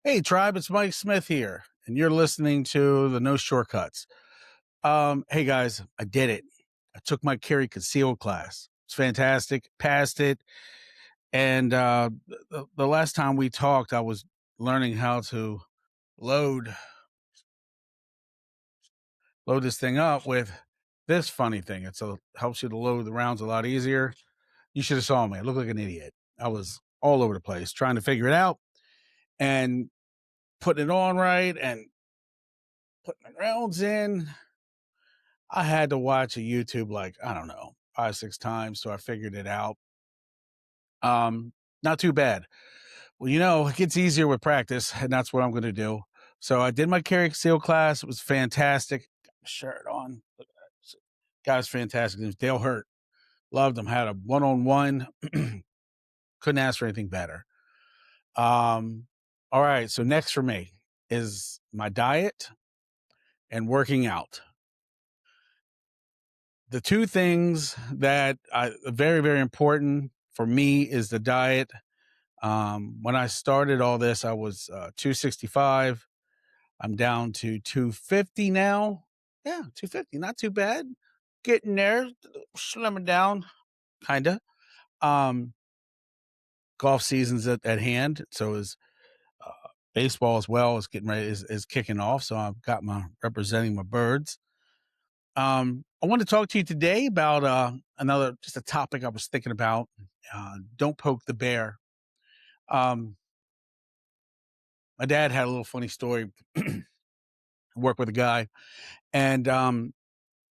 Hey, tribe, it's Mike Smith here, and you're listening to the No Shortcuts. Hey guys, I did it. I took my carry concealed class. It's fantastic. Passed it, and the last time we talked, I was learning how to load load this thing up with this funny thing. Helps you to load the rounds a lot easier. You should have saw me. I looked like an idiot. I was all over the place trying to figure it out and putting it on right and putting the rounds in. I had to watch a YouTube like, I don't know, 5, 6 times, so I figured it out. Um, Not too bad. Well, it gets easier with practice, and that's what I'm gonna do. So I did my carry seal class. It was fantastic. Got my shirt on. Look at that. Guy was fantastic. His name's Dale Hurt. Loved him. Had a one-on-one. Couldn't ask for anything better. All right, so next for me is my diet and working out. The two things that are very, very important for me is the diet. When I started all this, I was 265. I'm down to 250 now. Yeah, 250, not too bad. Getting there, slimming down, kind of. Um, Golf season's at hand, so is uh, baseball as well is getting ready is kicking off. So I've got my representing my birds. I want to talk to you today about another just a topic I was thinking about. Don't poke the bear. Um, my dad had a little funny story. Work with a guy, and and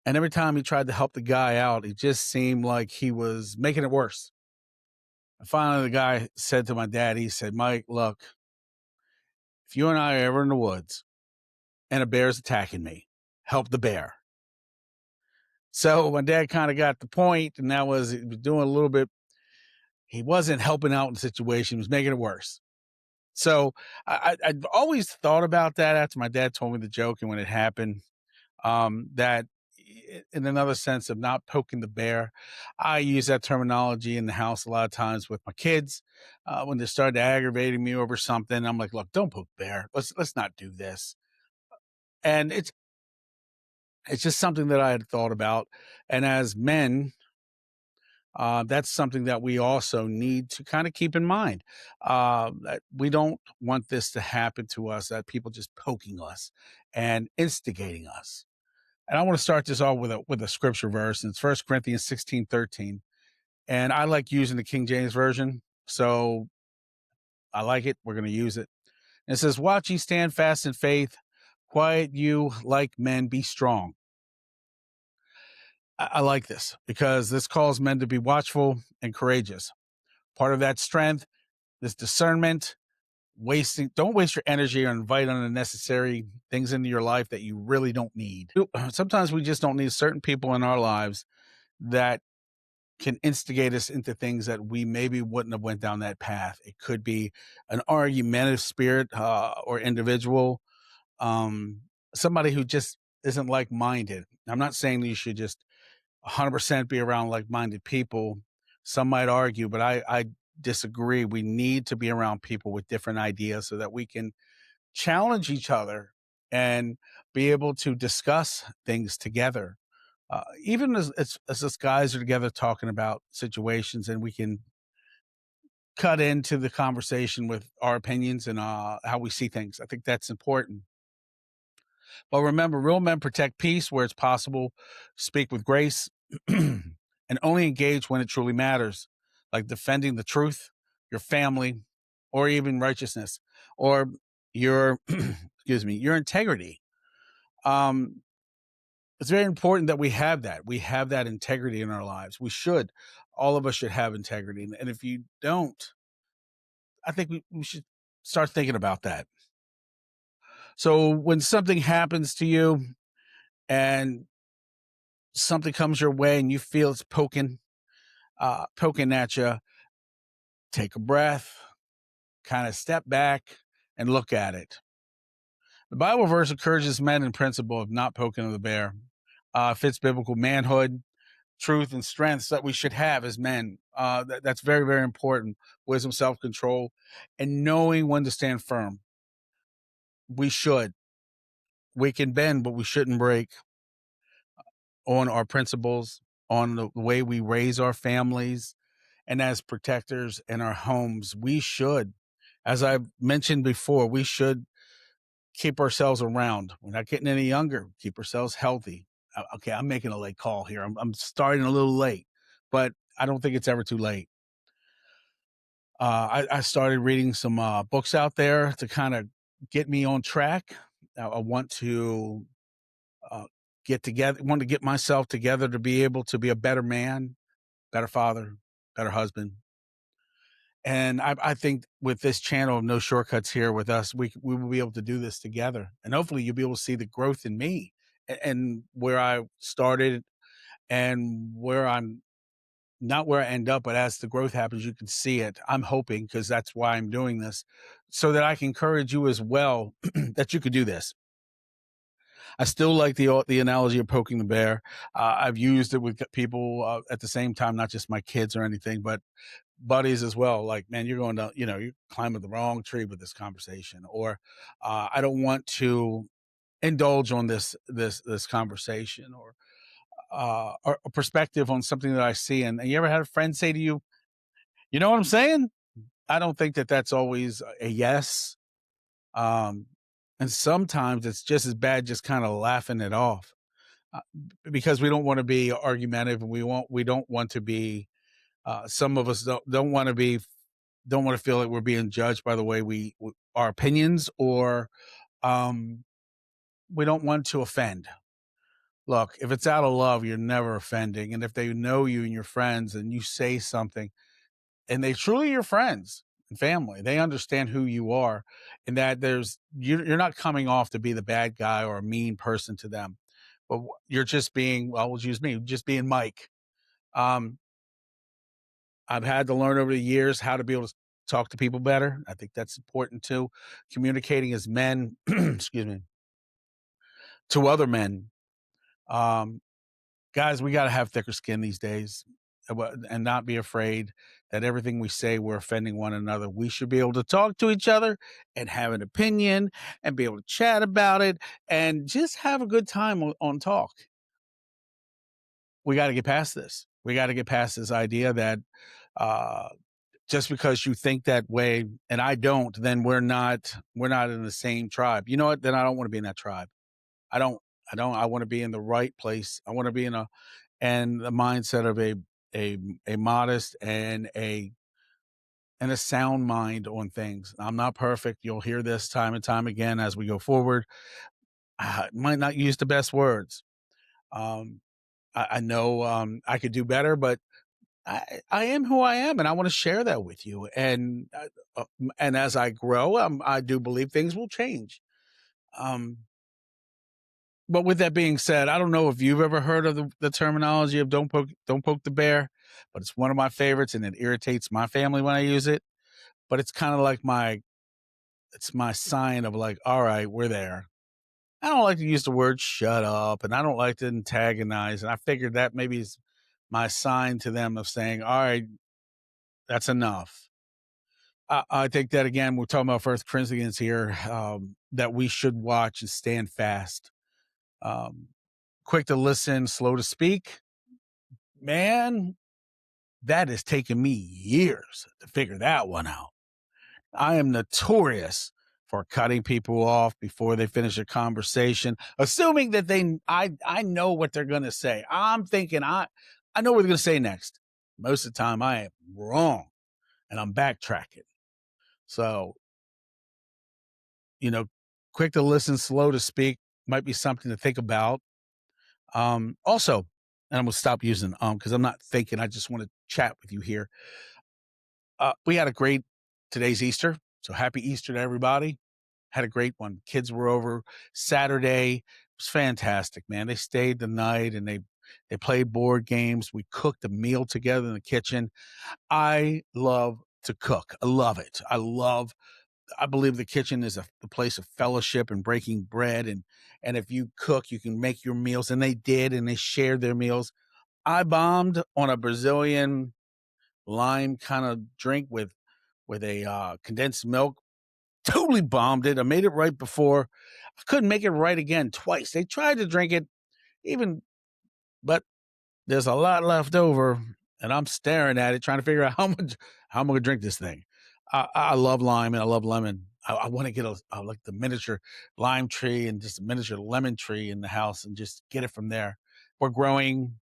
every time he tried to help the guy out, it just seemed like he was making it worse. And finally, the guy said to my dad, he said, "Mike, look, if you and I are ever in the woods and a bear's attacking me, help the bear." So my dad kind of got the point, and that was he was doing a little bit. He wasn't helping out in the situation; he was making it worse. So I've always thought about that after my dad told me the joke and when it happened. That in another sense of not poking the bear, I use that terminology in the house a lot of times with my kids when they started aggravating me over something. I'm like, look, don't poke the bear. Let's not do this. And it's just something that I had thought about. And as men, that's something that we also need to kind of keep in mind. That we don't want this to happen to us, that people just poking us and instigating us. And I want to start this off with a scripture verse. And it's 1 Corinthians 16:13. And I like using the King James Version. So I like it. We're going to use it. And it says, "Watch ye stand fast in faith, quiet you like men, be strong." I like this because this calls men to be watchful and courageous. Part of that strength this discernment, don't waste your energy or invite unnecessary things into your life that you really don't need. Sometimes we just don't need certain people in our lives that can instigate us into things that we maybe wouldn't have went down that path. It could be an argumentative spirit or individual, um, somebody who just isn't like-minded. I'm not saying that you should just 100% be around like-minded people. Some might argue, but I disagree. We need to be around people with different ideas so that we can challenge each other and be able to discuss things together. Even as us guys are together talking about situations, and we can cut into the conversation with our opinions and how we see things. I think that's important. But remember, real men protect peace where it's possible, speak with grace, and only engage when it truly matters, like defending the truth, your family, or even righteousness, or your excuse me, your integrity. Um, it's very important that we have that. We have that integrity in our lives. We should. All of us should have integrity. And if you don't, I think we should start thinking about that. So when something happens to you and something comes your way and you feel it's poking at you, take a breath, kind of step back and look at it. The Bible verse encourages men in principle of not poking the bear. Fits biblical manhood, truth, and strengths that we should have as men. That's very, very important. Wisdom, self-control, and knowing when to stand firm. we should. We can bend, but we shouldn't break on our principles, on the way we raise our families, and as protectors in our homes, we should, as I've mentioned before, we should keep ourselves around. We're not getting any younger. Keep ourselves healthy. Okay, I'm making a late call here. I'm starting a little late, but I don't think it's ever too late. I started reading some books out there to kind of get me on track. I want to uh, get together, want to get myself together to be able to be a better man, better father, better husband. And I think with this channel, no shortcuts here with us, we will be able to do this together. And hopefully you'll be able to see the growth in me and where I started and where I'm not where I end up, but as the growth happens, you can see it. I'm hoping because that's why I'm doing this so that I can encourage you as well that you could do this. I still like the analogy of poking the bear. I've used it with people at the same time, not just my kids or anything, but buddies as well. Like, man, you're going to, you're climbing the wrong tree with this conversation, or I don't want to indulge on this conversation, or a perspective on something that I see. And you ever had a friend say to you, you know what I'm saying? I don't think that that's always a yes. Um, and sometimes it's just as bad, just kind of laughing it off because we don't want to be argumentative, and we don't want to be. Some of us don't want to be don't want to feel like we're being judged by the way our opinions, or um, we don't want to offend. Look, if it's out of love, you're never offending, and if they know you and your friends, and you say something, and they truly your friends and family, they understand who you are, and that you're not coming off to be the bad guy or a mean person to them, but you're just being, well, we'll use me, just being Mike. Um, I've had to learn over the years how to be able to talk to people better. I think that's important too. Communicating as men, excuse me, to other men. Um, Guys, we got to have thicker skin these days, and not be afraid that everything we say, we're offending one another. We should be able to talk to each other and have an opinion and be able to chat about it and just have a good time on talk. We got to get past this. We got to get past this idea that uh, just because you think that way and I don't, then we're not in the same tribe. You know what? Then I don't want to be in that tribe. I don't. I want to be in the right place. I want to be in the mindset of a a modest and a sound mind on things. I'm not perfect. You'll hear this time and time again as we go forward. I might not use the best words. Um, I know I could do better, but I am who I am, and I want to share that with you. And as I grow, I do believe things will change. Um, but with that being said, I don't know if you've ever heard of the terminology of don't poke the bear, but it's one of my favorites, and it irritates my family when I use it. But it's kind of like it's my sign of like, all right, we're there. I don't like to use the word shut up, and I don't like to antagonize. And I figured that maybe is my sign to them of saying, all right, that's enough. I think that again, we're talking about First Corinthians here, that we should watch and stand fast. Um, Quick to listen, slow to speak. Man, that has taken me years to figure that one out. I am notorious for cutting people off before they finish a conversation, assuming that I know what they're going to say. I'm thinking I know what they're going to say next. Most of the time, I am wrong, and I'm backtracking. So, you know, quick to listen, slow to speak might be something to think about. Also, and I'm gonna stop using because I'm not thinking. I just want to chat with you here. We had a great today's Easter, so happy Easter to everybody. Had a great one. Kids were over Saturday. It was fantastic, man. They stayed the night and they played board games. We cooked a meal together in the kitchen. I love to cook. I love it. I believe the kitchen is the place of fellowship and breaking bread. And if you cook, you can make your meals. And they did, and they shared their meals. I bombed on a Brazilian lime kind of drink with a condensed milk. totally bombed it. I made it right before. I couldn't make it right again twice. They tried to drink it, even, but there's a lot left over, and I'm staring at it, trying to figure out how I'm gonna drink this thing. I love lime and I love lemon. I want to get like the miniature lime tree and just a miniature lemon tree in the house and just get it from there. We're growing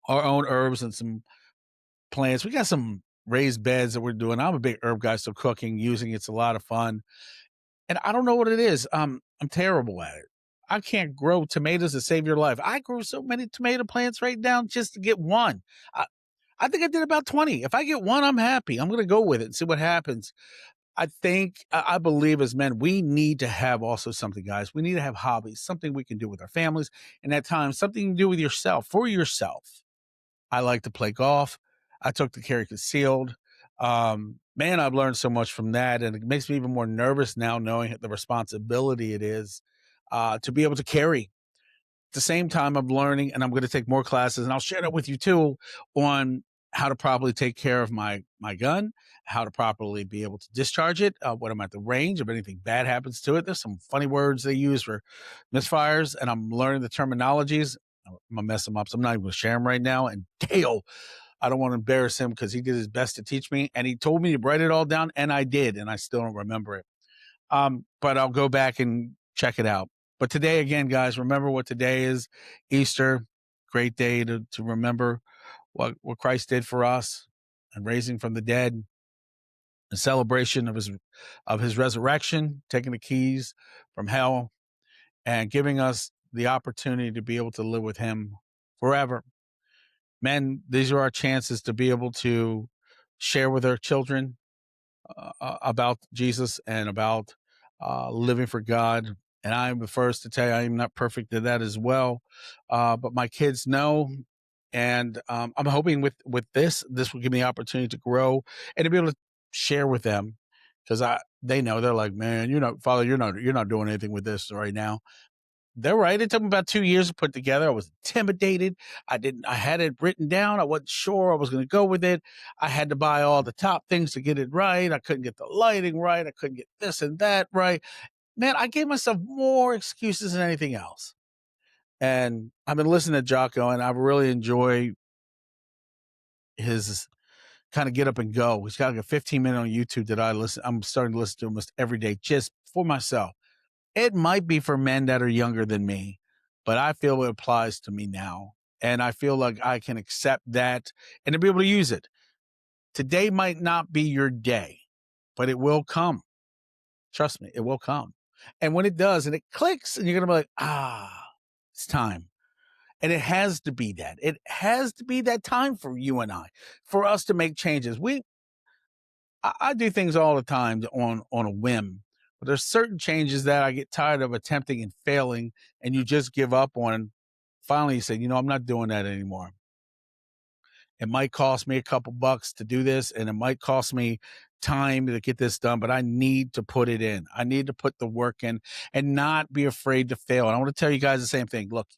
our own herbs and some plants. We got some raised beds that we're doing. I'm a big herb guy, so cooking, using it's a lot of fun. And I don't know what it is. I'm terrible at it. I can't grow tomatoes to save your life. I grew so many tomato plants right now just to get one. I, I think I did about 20. If I get one, I'm happy. I'm going to go with it and see what happens. I believe as men, we need to have also something, guys. We need to have hobbies, something we can do with our families. And at times, something you can do with yourself, for yourself. I like to play golf. I took the carry concealed. Man, I've learned so much from that, and it makes me even more nervous now knowing the responsibility it is to be able to carry. At the same time, I'm learning, and I'm going to take more classes, and I'll share that with you too on how to properly take care of my gun, how to properly be able to discharge it when I'm at the range. If anything bad happens to it, there's some funny words they use for misfires, and I'm learning the terminologies. I'm gonna mess them up, so I'm not even gonna share them right now. And Dale, I don't want to embarrass him because he did his best to teach me, and he told me to write it all down, and I did, and I still don't remember it. But I'll go back and check it out. But today, again, guys, remember what today is: Easter. Great day to remember what Christ did for us and raising from the dead, a celebration of his resurrection, taking the keys from hell, and giving us the opportunity to be able to live with him forever. Men, these are our chances to be able to share with our children about Jesus and about living for God. And I'm the first to tell you, I'm not perfect at that as well. But my kids know. And I'm hoping with this will give me the opportunity to grow and to be able to share with them because they know they're like, man, Father, you're not doing anything with this right now. They're right. It took me about 2 years to put together. I was intimidated. I had it written down. I wasn't sure I was going to go with it. I had to buy all the top things to get it right. I couldn't get the lighting right. I couldn't get this and that right. Man, I gave myself more excuses than anything else. And I've been listening to Jocko, and I really enjoy his kind of get up and go. He's got like a 15-minute on YouTube that I'm starting to listen to almost every day just for myself. It might be for men that are younger than me, but I feel it applies to me now. And I feel like I can accept that and to be able to use it. Today might not be your day, but it will come. Trust me, it will come. And when it does and it clicks and you're going to be like, it's time. And it has to be that. It has to be that time for you and I, for us to make changes. I do things all the time on a whim, but there's certain changes that I get tired of attempting and failing, and you just give up on. Finally, you say, I'm not doing that anymore. It might cost me a couple bucks to do this, and it might cost me time to get this done, but I need to put it in. I need to put the work in and not be afraid to fail. And I want to tell you guys the same thing. Look,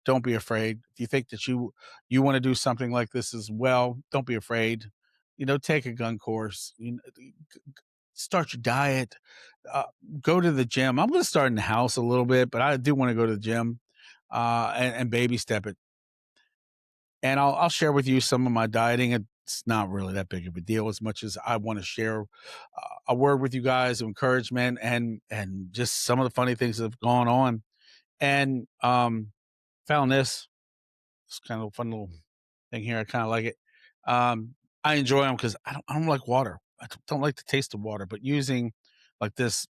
don't be afraid. If you think that you want to do something like this as well, don't be afraid. Take a gun course. Start your diet. Uh, go to the gym. I'm going to start in the house a little bit, but I do want to go to the gym and baby step it. And I'll share with you some of my dieting. It's not really that big of a deal as much as I want to share a word with you guys of encouragement and just some of the funny things that have gone on. And found this. It's kind of a fun little thing here. I kind of like it. I enjoy them because I don't like water. I don't like the taste of water, but using like this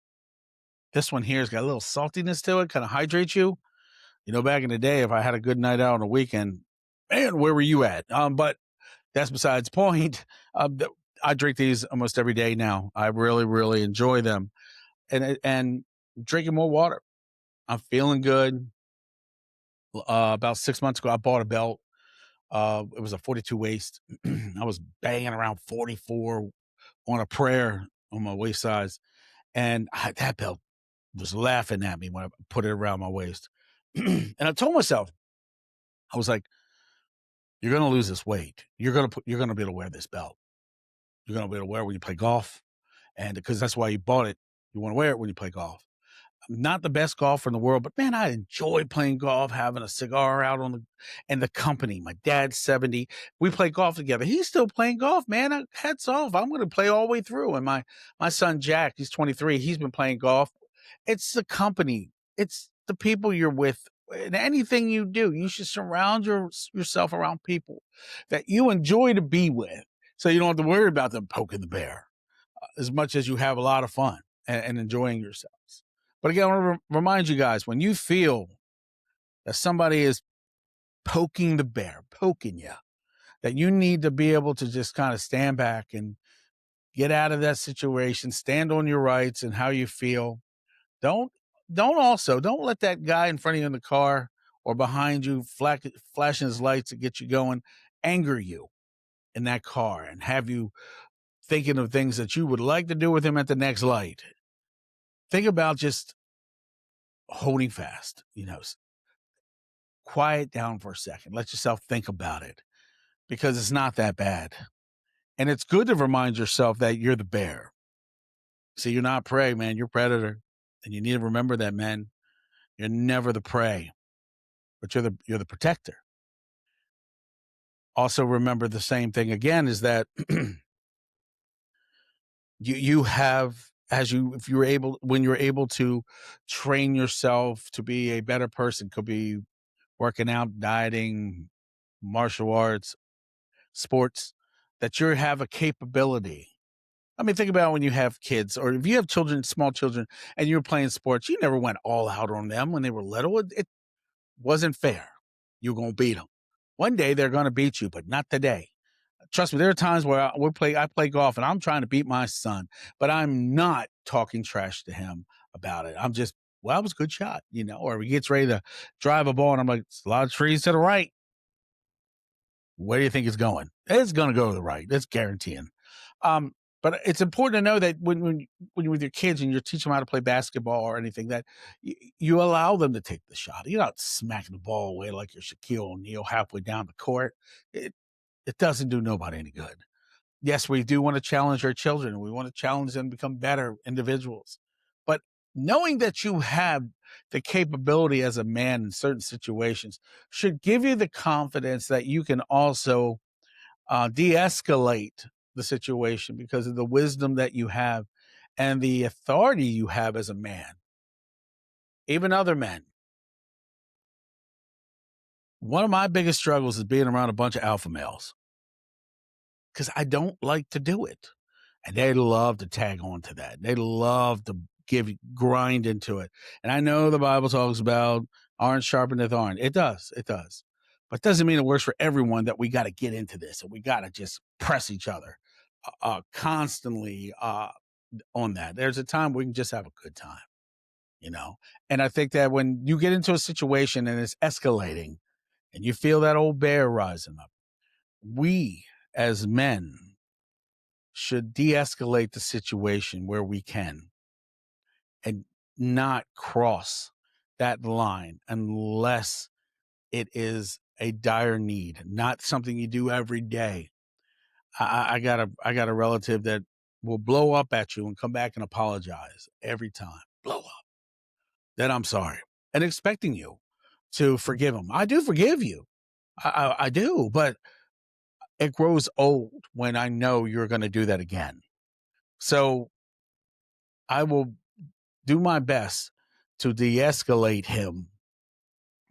one here has got a little saltiness to it, kind of hydrates you. Back in the day, if I had a good night out on a weekend, man, where were you at? But that's besides the point. I drink these almost every day now. I really, really enjoy them, and drinking more water. I'm feeling good. About 6 months ago, I bought a belt. It was a 42 waist. I was banging around 44 on a prayer on my waist size, and that belt was laughing at me when I put it around my waist. And I told myself, I was like, "You're going to lose this weight. You're going to be able to wear this belt. You're going to be able to wear it when you play golf, and because that's why you bought it. You want to wear it when you play golf. I'm not the best golfer in the world, but man, I enjoy playing golf, having a cigar out on the and the company. My dad's 70. We play golf together. He's still playing golf, man. Hats off. I'm going to play all the way through. And my son Jack, he's 23. He's been playing golf. It's the company. It's the people you're with. And anything you do, you should surround yourself around people that you enjoy to be with, so you don't have to worry about them poking the bear as much as you have a lot of fun and enjoying yourselves. But again, I want to remind you guys, when you feel that somebody is poking the bear, poking you, that you need to be able to just kind of stand back and get out of that situation, stand on your rights and how you feel. Don't don't let that guy in front of you in the car or behind you flashing his lights to get you going anger you in that car and have you thinking of things that you would like to do with him at the next light. Think about just holding fast, quiet down for a second. Let yourself think about it, because it's not that bad. And it's good to remind yourself that you're the bear. See, you're not prey, man. You're predator. And you need to remember that, man. You're never the prey, but you're the protector. Also remember the same thing again is that you have, if you're able, when you're able to train yourself to be a better person, could be working out, dieting, martial arts, sports, that you have a capability. I mean, think about when you have kids, or if you have children, small children, and you're playing sports, you never went all out on them when they were little. It wasn't fair. You're going to beat them. One day they're going to beat you, but not today. Trust me, there are times where I play golf and I'm trying to beat my son, but I'm not talking trash to him about it. I'm just, well, that was a good shot, or he gets ready to drive a ball and I'm like, it's a lot of trees to the right. Where do you think it's going? It's going to go to the right. That's guaranteeing. But it's important to know that when you're with your kids and you're teaching them how to play basketball or anything, that you allow them to take the shot. You're not smacking the ball away like you're Shaquille O'Neal halfway down the court. It doesn't do nobody any good. Yes, we do want to challenge our children. We want to challenge them to become better individuals. But knowing that you have the capability as a man in certain situations should give you the confidence that you can also de-escalate the situation because of the wisdom that you have and the authority you have as a man. Even other men. One of my biggest struggles is being around a bunch of alpha males, because I don't like to do it. And they love to tag on to that. They love to grind into it. And I know the Bible talks about iron sharpeneth iron. It does. But it doesn't mean it works for everyone that we got to get into this and we got to just press each other constantly on that. There's a time we can just have a good time, And I think that when you get into a situation and it's escalating and you feel that old bear rising up, we as men should de-escalate the situation where we can and not cross that line unless it is a dire need, not something you do every day. I got a relative that will blow up at you and come back and apologize every time. Blow up. Then I'm sorry. And expecting you to forgive him. I do forgive you. I do, but it grows old when I know you're going to do that again. So I will do my best to de-escalate him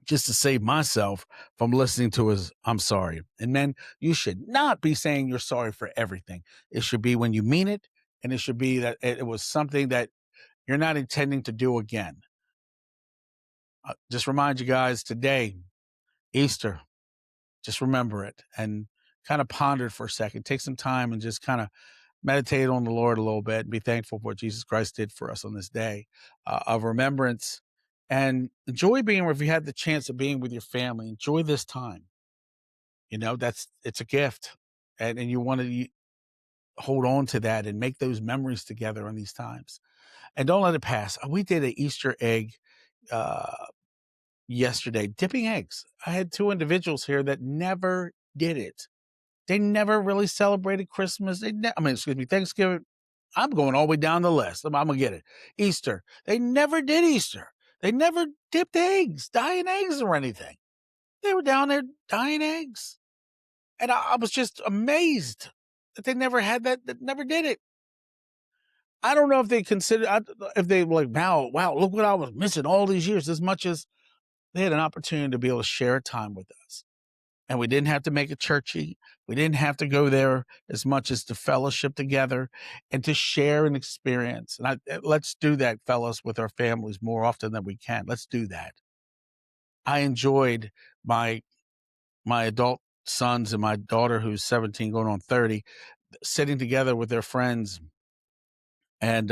just to save myself from listening to his I'm sorry. And men, you should not be saying you're sorry for everything. It should be when you mean it, and it should be that it was something that you're not intending to do again. Just remind you guys today, Easter, just remember it and kind of ponder it for a second. Take some time and just kind of meditate on the Lord a little bit and be thankful for what Jesus Christ did for us on this day of remembrance, and enjoy being, if you had the chance of being with your family, enjoy this time. It's a gift, and you want to hold on to that and make those memories together in these times, and don't let it pass. We did an Easter egg yesterday, dipping eggs. I had 2 individuals here that never did it. They never really celebrated Christmas. Thanksgiving. I'm going all the way down the list. I'm gonna get it. Easter. They never did Easter. They never dipped eggs, dyeing eggs or anything. They were down there dyeing eggs. And I was just amazed that they never had that never did it. I don't know if they consider, if they were like, wow, look what I was missing all these years, as much as they had an opportunity to be able to share time with us. And we didn't have to make it churchy. We didn't have to go there as much as to fellowship together and to share an experience. And let's do that, fellas, with our families more often than we can. Let's do that. I enjoyed my adult sons and my daughter, who's 17 going on 30, sitting together with their friends and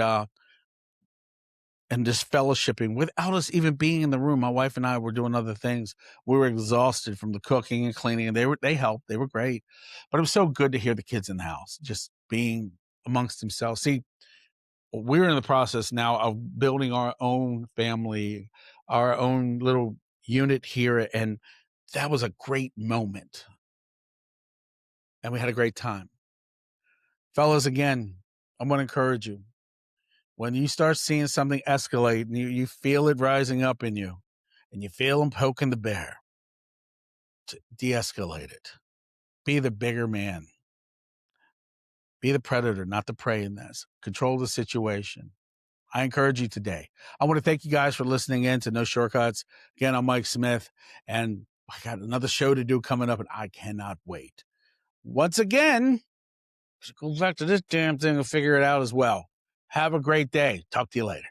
just fellowshipping without us even being in the room. My wife and I were doing other things. We were exhausted from the cooking and cleaning, and they helped. They were great. But it was so good to hear the kids in the house just being amongst themselves. See, we're in the process now of building our own family, our own little unit here, and that was a great moment. And we had a great time. Fellas, again, I'm going to encourage you. When you start seeing something escalate and you feel it rising up in you and you feel them poking the bear, to de-escalate it. Be the bigger man. Be the predator, not the prey in this. Control the situation. I encourage you today. I want to thank you guys for listening in to No Shortcuts. Again, I'm Mike Smith, and I got another show to do coming up, and I cannot wait. Once again, go back to this damn thing and figure it out as well. Have a great day. Talk to you later.